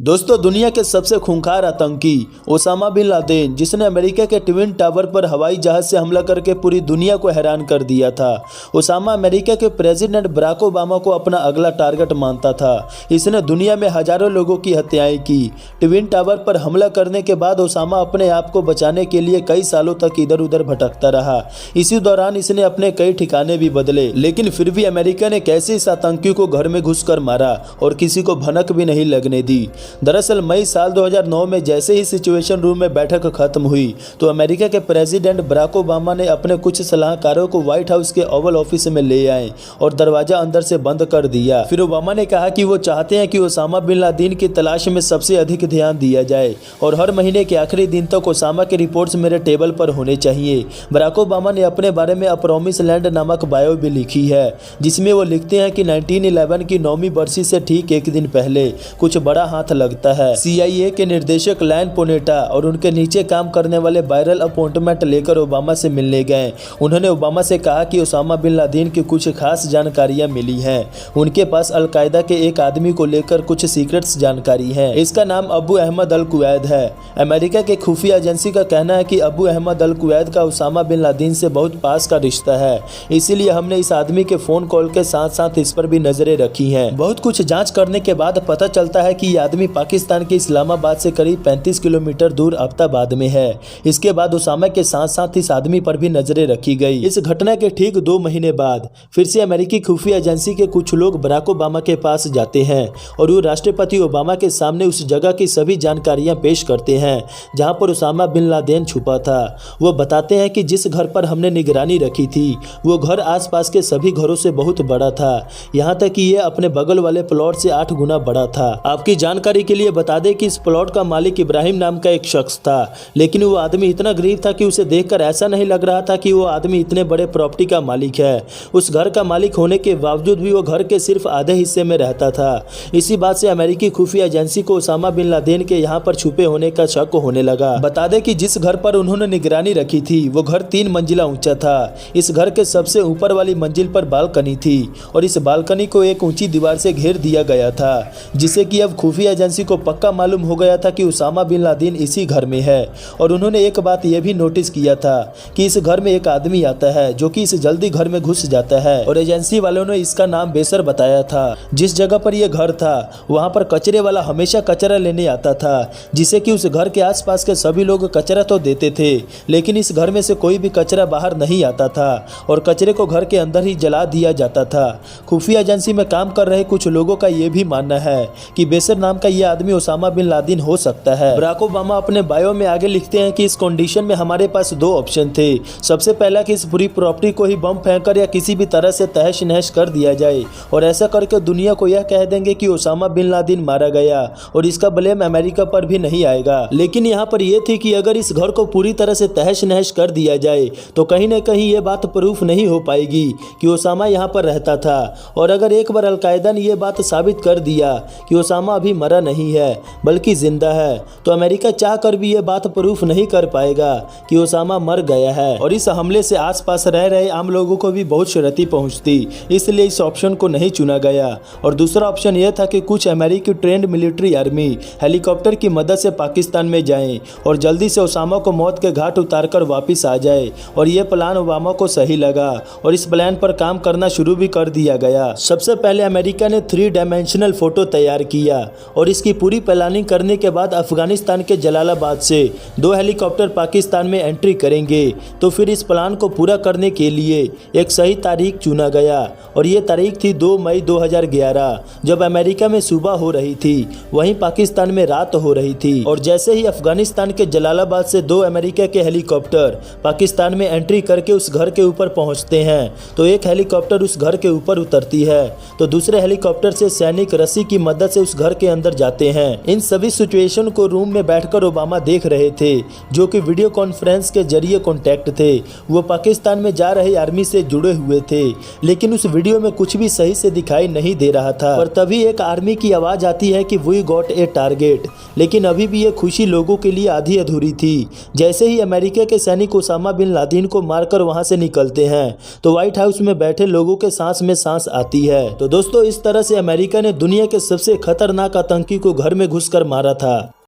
दोस्तों, दुनिया के सबसे खूंखार आतंकी ओसामा बिन लादेन, जिसने अमेरिका के ट्विन टावर पर हवाई जहाज से हमला करके पूरी दुनिया को हैरान कर दिया था। ओसामा अमेरिका के प्रेसिडेंट बराक ओबामा को अपना अगला टारगेट मानता था। इसने दुनिया में हजारों लोगों की हत्याएं की। ट्विन टावर पर हमला करने के बाद ओसामा अपने आप को बचाने के लिए कई सालों तक इधर उधर भटकता रहा। इसी दौरान इसने अपने कई ठिकाने भी बदले, लेकिन फिर भी अमेरिका ने कैसे इस आतंकी को घर में घुसकर मारा और किसी को भनक भी नहीं लगने दी। दरअसल मई साल 2009 में जैसे ही सिचुएशन रूम में बैठक खत्म हुई तो अमेरिका के प्रेसिडेंट बराक ओबामा ने अपने कुछ सलाहकारों को व्हाइट हाउस के ओवल ऑफिस में ले आए और दरवाजा अंदर से बंद कर दिया। फिर ओबामा ने कहा कि वो चाहते हैं कि ओसामा बिन लादेन की तलाश में सबसे अधिक ध्यान दिया जाए और हर महीने के आखिरी दिन तक ओसामा के रिपोर्ट्स मेरे टेबल पर होने चाहिए। बराक ओबामा ने अपने बारे में अप्रॉमिस लैंड नामक बायो भी लिखी है, जिसमें वो लिखते हैं कि 1911 की 9वीं बरसी से ठीक एक दिन पहले कुछ बड़ा हाथ लगता है। CIA के निर्देशक लैन पोनेटा और उनके नीचे काम करने वाले वायरल अपॉइंटमेंट लेकर ओबामा से मिलने गए। उन्होंने ओबामा से कहा कि ओसामा बिन लादेन की कुछ खास जानकारियां मिली हैं। उनके पास अलकायदा के एक आदमी को लेकर कुछ सीक्रेट्स जानकारी है। इसका नाम अबू अहमद अल कुवैद है। अमेरिका के खुफिया एजेंसी का कहना है कि अबू अहमद अल कुवैद का ओसामा बिन लादेन से बहुत पास का रिश्ता है, इसीलिए हमने इस आदमी के फोन कॉल के साथ साथ इस पर भी नजरें रखी हैं। बहुत कुछ जांच करने के बाद पता चलता है कि ये आदमी पाकिस्तान के इस्लामाबाद से करीब 35 किलोमीटर दूर अब्ताबाद में है। इसके बाद ओसामा के साथ साथ इस आदमी पर भी नजरें रखी गई। इस घटना के ठीक 2 महीने बाद फिर से अमेरिकी खुफिया एजेंसी के कुछ लोग बराक ओबामा के पास जाते हैं और वो राष्ट्रपति ओबामा के सामने उस जगह की सभी जानकारियां पेश करते हैं जहां पर ओसामा बिन लादेन छुपा था। वो बताते हैं कि जिस घर पर हमने निगरानी रखी थी वो घर आसपास के सभी घरों से बहुत बड़ा था, यहाँ तक कि ये अपने बगल वाले प्लॉट से 8 गुना बड़ा था। आपकी जानकारी के लिए बता दें कि इस प्लॉट का मालिक इब्राहिम नाम का एक शख्स था, लेकिन वो आदमी इतना गरीब था कि उसे देखकर ऐसा नहीं लग रहा था कि वो आदमी इतने बड़े प्रॉपर्टी का मालिक है। उस घर का मालिक होने के बावजूद भी वो घर के सिर्फ आधे हिस्से में रहता था। इसी बात से अमेरिकी खुफिया एजेंसी को ओसामा बिन लादेन के यहाँ पर छुपे होने का शक होने लगा। बता दें कि जिस घर पर उन्होंने निगरानी रखी थी वो घर 3 मंजिला ऊंचा था। इस घर के सबसे ऊपर वाली मंजिल पर बालकनी थी और इस बालकनी को एक ऊंची दीवार से घेर दिया गया था, जिससे कि अब खुफिया एजेंसी को पक्का मालूम हो गया था कि ओसामा बिन लादेन इसी घर में है। और उन्होंने एक बात यह भी नोटिस किया था कि इस घर में एक आदमी आता है जो कि इस जल्दी घर में घुस जाता है और एजेंसी वालों ने इसका नाम बेसर बताया था। जिस जगह पर यह घर था वहां पर कचरे वाला हमेशा कचरा लेने आता था, जिसे कि उस घर के आसपास के सभी लोग कचरा तो देते थे, लेकिन इस घर में से कोई भी कचरा बाहर नहीं आता था और कचरे को घर के अंदर ही जला दिया जाता था। खुफिया एजेंसी में काम कर रहे कुछ लोगों का यह भी मानना है कि बेसर नाम का यह आदमी ओसामा बिन लादेन हो सकता है। बराक ओबामा अपने बायो में आगे लिखते हैं कि इस कंडीशन में हमारे पास 2 ऑप्शन थे। सबसे पहला कि इस पूरी प्रॉपर्टी को ही बम फेंककर या किसी भी तरह से तहस नहस कर दिया जाए और ऐसा करके दुनिया को यह कह देंगे कि ओसामा बिन लादेन मारा गया और इसका ब्लेम अमेरिका पर भी नहीं आएगा। लेकिन यहाँ पर यह थी कि अगर इस घर को पूरी तरह से तहस नहस कर दिया जाए तो कहीं न कहीं ये बात प्रूफ नहीं हो पाएगी कि ओसामा यहाँ पर रहता था, और अगर एक बार अलकायदा ने यह बात साबित कर दिया कि ओसामा अभी मरा नहीं है बल्कि जिंदा है तो अमेरिका चाह कर भी यह बात प्रूफ नहीं कर पाएगा कि ओसामा मर गया है और इस हमले से आसपास रह रहे आम लोगों को भी बहुत क्षति पहुंचती। इसलिए इस ऑप्शन को नहीं चुना गया। और दूसरा ऑप्शन यह था कि कुछ अमेरिकी ट्रेंड मिलिट्री आर्मी हेलीकॉप्टर की मदद से पाकिस्तान में जाएं और जल्दी से ओसामा को मौत के घाट उतारकर वापिस आ जाए। और यह प्लान ओबामा को सही लगा और इस प्लान पर काम करना शुरू भी कर दिया गया। सबसे पहले अमेरिका ने 3 डायमेंशनल फोटो तैयार किया और इसकी पूरी प्लानिंग करने के बाद अफगानिस्तान के जलालाबाद से 2 हेलीकॉप्टर पाकिस्तान में एंट्री करेंगे। तो फिर इस प्लान को पूरा करने के लिए एक सही तारीख चुना गया और ये तारीख थी 2 मई 2011, जब अमेरिका में सुबह हो रही थी वहीं पाकिस्तान में रात हो रही थी। और जैसे ही अफगानिस्तान के जलालाबाद से 2 अमेरिका के हेलीकॉप्टर पाकिस्तान में एंट्री करके उस घर के ऊपर पहुंचते हैं तो एक हेलीकॉप्टर उस घर के ऊपर उतरती है तो दूसरे हेलीकॉप्टर से सैनिक रस्सी की मदद से उस घर के अंदर जाते हैं। इन सभी सिचुएशन को रूम में बैठकर ओबामा देख रहे थे, जो कि वीडियो कॉन्फ्रेंस के जरिए कॉन्टैक्ट थे। वो पाकिस्तान में जा रही आर्मी से जुड़े हुए थे, लेकिन उस वीडियो में कुछ भी सही से दिखाई नहीं दे रहा था। पर तभी एक आर्मी की आवाज आती है कि वी गॉट ए टारगेट, लेकिन अभी भी ये खुशी लोगों के लिए आधी अधूरी थी। जैसे ही अमेरिका के सैनिक ओसामा बिन लादेन को मारकर वहां से निकलते हैं तो व्हाइट हाउस में बैठे लोगों के सांस में सांस आती है। तो दोस्तों, इस तरह से अमेरिका ने दुनिया के सबसे खतरनाक आतंकी लड़की को घर में घुसकर मारा था।